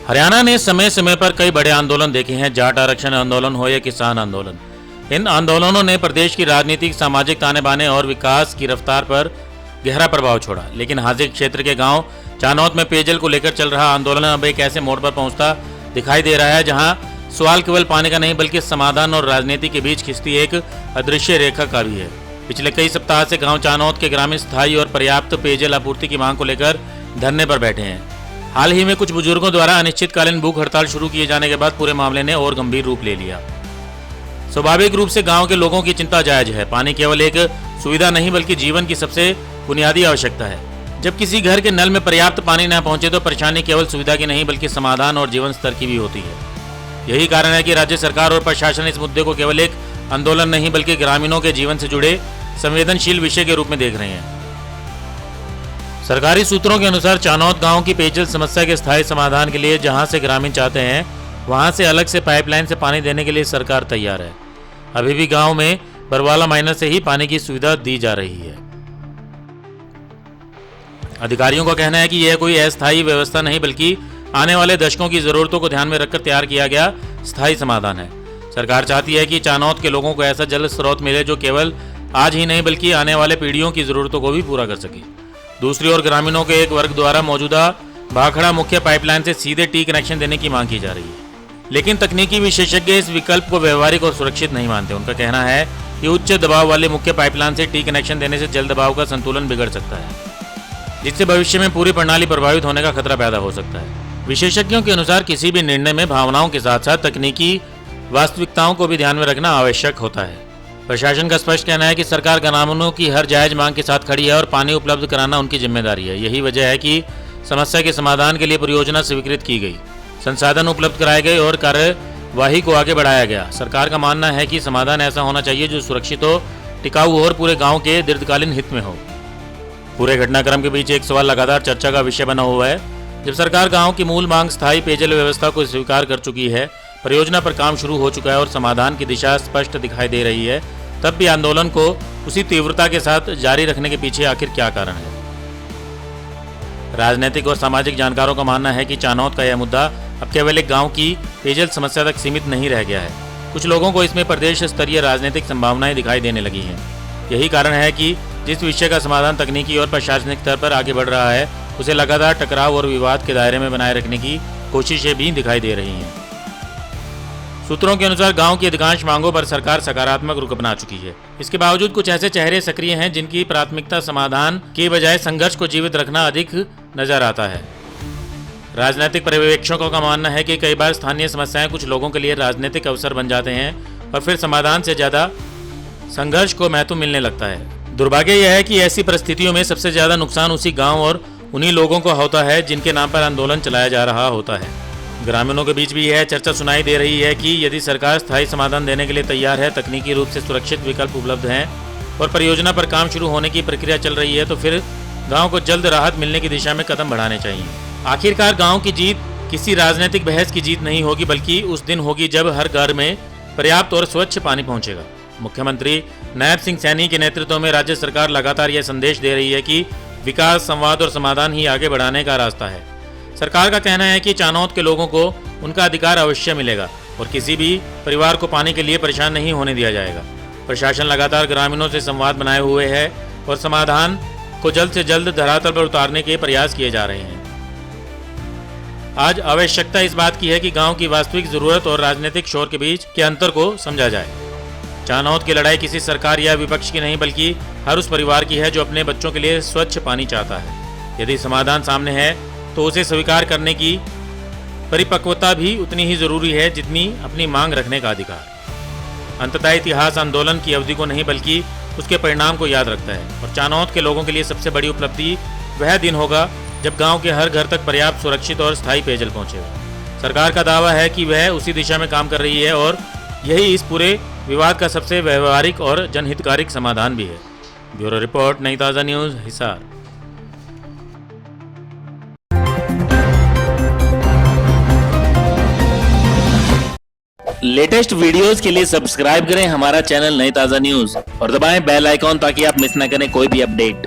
हरियाणा ने समय समय पर कई बड़े आंदोलन देखे हैं, जाट आरक्षण आंदोलन हो या किसान आंदोलन। इन आंदोलनों ने प्रदेश की राजनीतिक, सामाजिक ताने बाने और विकास की रफ्तार पर गहरा प्रभाव छोड़ा। लेकिन हाजिर क्षेत्र के गांव चानौत में पेयजल को लेकर चल रहा आंदोलन अब एक ऐसे मोड़ पर पहुंचता दिखाई दे रहा है जहां सवाल केवल पानी का नहीं बल्कि समाधान और राजनीति के बीच खिंचती एक अदृश्य रेखा का भी है। पिछले कई सप्ताह से गांव चानौत के ग्रामीण स्थायी और पर्याप्त पेयजल आपूर्ति की मांग को लेकर धरने पर बैठे हैं। हाल ही में कुछ बुजुर्गों द्वारा अनिश्चितकालीन भूख हड़ताल शुरू किए जाने के बाद पूरे मामले ने और गंभीर रूप ले लिया। स्वाभाविक रूप से गांव के लोगों की चिंता जायज है। पानी केवल एक सुविधा नहीं बल्कि जीवन की सबसे बुनियादी आवश्यकता है। जब किसी घर के नल में पर्याप्त पानी न पहुंचे तो परेशानी केवल सुविधा की नहीं बल्कि समाधान और जीवन स्तर की भी होती है। यही कारण है कि राज्य सरकार और प्रशासन इस मुद्दे को केवल एक आंदोलन नहीं बल्कि ग्रामीणों के जीवन से जुड़े संवेदनशील विषय के रूप में देख रहे हैं। सरकारी सूत्रों के अनुसार चानौत गांव की पेयजल समस्या के स्थायी समाधान के लिए जहां से ग्रामीण चाहते हैं वहां से अलग से पाइपलाइन से पानी देने के लिए सरकार तैयार है। अभी भी गांव में बरवाला माइनर से ही पानी की सुविधा दी जा रही है। अधिकारियों का कहना है कि यह कोई अस्थायी व्यवस्था नहीं बल्कि आने वाले दशकों की जरूरतों को ध्यान में रखकर तैयार किया गया स्थायी समाधान है। सरकार चाहती है कि चानौत के लोगों को ऐसा जल स्रोत मिले जो केवल आज ही नहीं बल्कि आने वाले पीढ़ियों की जरूरतों को भी पूरा कर सके। दूसरी ओर ग्रामीणों के एक वर्ग द्वारा मौजूदा भाखड़ा मुख्य पाइपलाइन से सीधे टी कनेक्शन देने की मांग की जा रही है। लेकिन तकनीकी विशेषज्ञ इस विकल्प को व्यवहारिक और सुरक्षित नहीं मानते। उनका कहना है कि उच्च दबाव वाले मुख्य पाइपलाइन से टी कनेक्शन देने से जल दबाव का संतुलन बिगड़ सकता है, जिससे भविष्य में पूरी प्रणाली प्रभावित होने का खतरा पैदा हो सकता है। विशेषज्ञों के अनुसार किसी भी निर्णय में भावनाओं के साथ साथ तकनीकी वास्तविकताओं को भी ध्यान में रखना आवश्यक होता है। प्रशासन का स्पष्ट कहना है कि सरकार ग्रामीणों की हर जायज मांग के साथ खड़ी है और पानी उपलब्ध कराना उनकी जिम्मेदारी है। यही वजह है कि समस्या के समाधान के लिए परियोजना स्वीकृत की गई, संसाधन उपलब्ध कराए गए और कार्यवाही को आगे बढ़ाया गया। सरकार का मानना है कि समाधान ऐसा होना चाहिए जो सुरक्षित हो, टिकाऊ हो और पूरे गाँव के दीर्घकालीन हित में हो। पूरे घटनाक्रम के बीच एक सवाल लगातार चर्चा का विषय बना हुआ है। जब सरकार गांव की मूल मांग स्थायी पेयजल व्यवस्था को स्वीकार कर चुकी है, परियोजना पर काम शुरू हो चुका है और समाधान की दिशा स्पष्ट दिखाई दे रही है, तब भी आंदोलन को उसी तीव्रता के साथ जारी रखने के पीछे आखिर क्या कारण है? राजनीतिक और सामाजिक जानकारों का मानना है कि चानौत का यह मुद्दा अब केवल एक गांव की पेयजल समस्या तक सीमित नहीं रह गया है। कुछ लोगों को इसमें प्रदेश स्तरीय राजनीतिक संभावनाएं दिखाई देने लगी हैं। यही कारण है कि जिस विषय का समाधान तकनीकी और प्रशासनिक स्तर पर आगे बढ़ रहा है उसे लगातार टकराव और विवाद के दायरे में बनाए रखने की कोशिशें भी दिखाई दे रही हैं। सूत्रों के अनुसार गांव की अधिकांश मांगों पर सरकार सकारात्मक रुख अपना चुकी है। इसके बावजूद कुछ ऐसे चेहरे सक्रिय हैं जिनकी प्राथमिकता समाधान के बजाय संघर्ष को जीवित रखना अधिक नजर आता है। राजनीतिक पर्यवेक्षकों का मानना है कि कई बार स्थानीय समस्याएं कुछ लोगों के लिए राजनीतिक अवसर बन जाते हैं और फिर समाधान से ज्यादा संघर्ष को महत्व मिलने लगता है। दुर्भाग्य यह है कि ऐसी परिस्थितियों में सबसे ज्यादा नुकसान उसी गांव और उन्हीं लोगों को होता है जिनके नाम पर आंदोलन चलाया जा रहा होता है। ग्रामीणों के बीच भी यह चर्चा सुनाई दे रही है कि यदि सरकार स्थायी समाधान देने के लिए तैयार है, तकनीकी रूप से सुरक्षित विकल्प उपलब्ध हैं और परियोजना पर काम शुरू होने की प्रक्रिया चल रही है, तो फिर गांव को जल्द राहत मिलने की दिशा में कदम बढ़ाने चाहिए। आखिरकार गांव की जीत किसी राजनीतिक बहस की जीत नहीं होगी बल्कि उस दिन होगी जब हर घर में पर्याप्त और स्वच्छ पानी पहुंचेगा। मुख्यमंत्री नायब सिंह सैनी के नेतृत्व में राज्य सरकार लगातार यह संदेश दे रही है कि विकास, संवाद और समाधान ही आगे बढ़ाने का रास्ता है। सरकार का कहना है कि चानौत के लोगों को उनका अधिकार अवश्य मिलेगा और किसी भी परिवार को पानी के लिए परेशान नहीं होने दिया जाएगा। प्रशासन लगातार ग्रामीणों से संवाद बनाए हुए है और समाधान को जल्द से जल्द धरातल पर उतारने के प्रयास किए जा रहे हैं। आज आवश्यकता इस बात की है कि गांव की वास्तविक जरूरत और राजनीतिक शोर के बीच के अंतर को समझा जाए। चानौत की लड़ाई किसी सरकार या विपक्ष की नहीं बल्कि हर उस परिवार की है जो अपने बच्चों के लिए स्वच्छ पानी चाहता है। यदि समाधान सामने है तो उसे स्वीकार करने की परिपक्वता भी उतनी ही जरूरी है जितनी अपनी मांग रखने का अधिकार। अंततः इतिहास आंदोलन की अवधि को नहीं बल्कि उसके परिणाम को याद रखता है और चानौत के लोगों के लिए सबसे बड़ी उपलब्धि वह दिन होगा जब गांव के हर घर तक पर्याप्त, सुरक्षित और स्थायी पेयजल पहुंचेगा। सरकार का दावा है कि वह उसी दिशा में काम कर रही है और यही इस पूरे विवाद का सबसे व्यवहारिक और जनहितकारी समाधान भी है। ब्यूरो रिपोर्ट, नई ताज़ा न्यूज़, हिसार। लेटेस्ट वीडियोस के लिए सब्सक्राइब करें हमारा चैनल नई ताज़ा न्यूज़ और दबाएं बेल आइकॉन ताकि आप मिस न करें कोई भी अपडेट।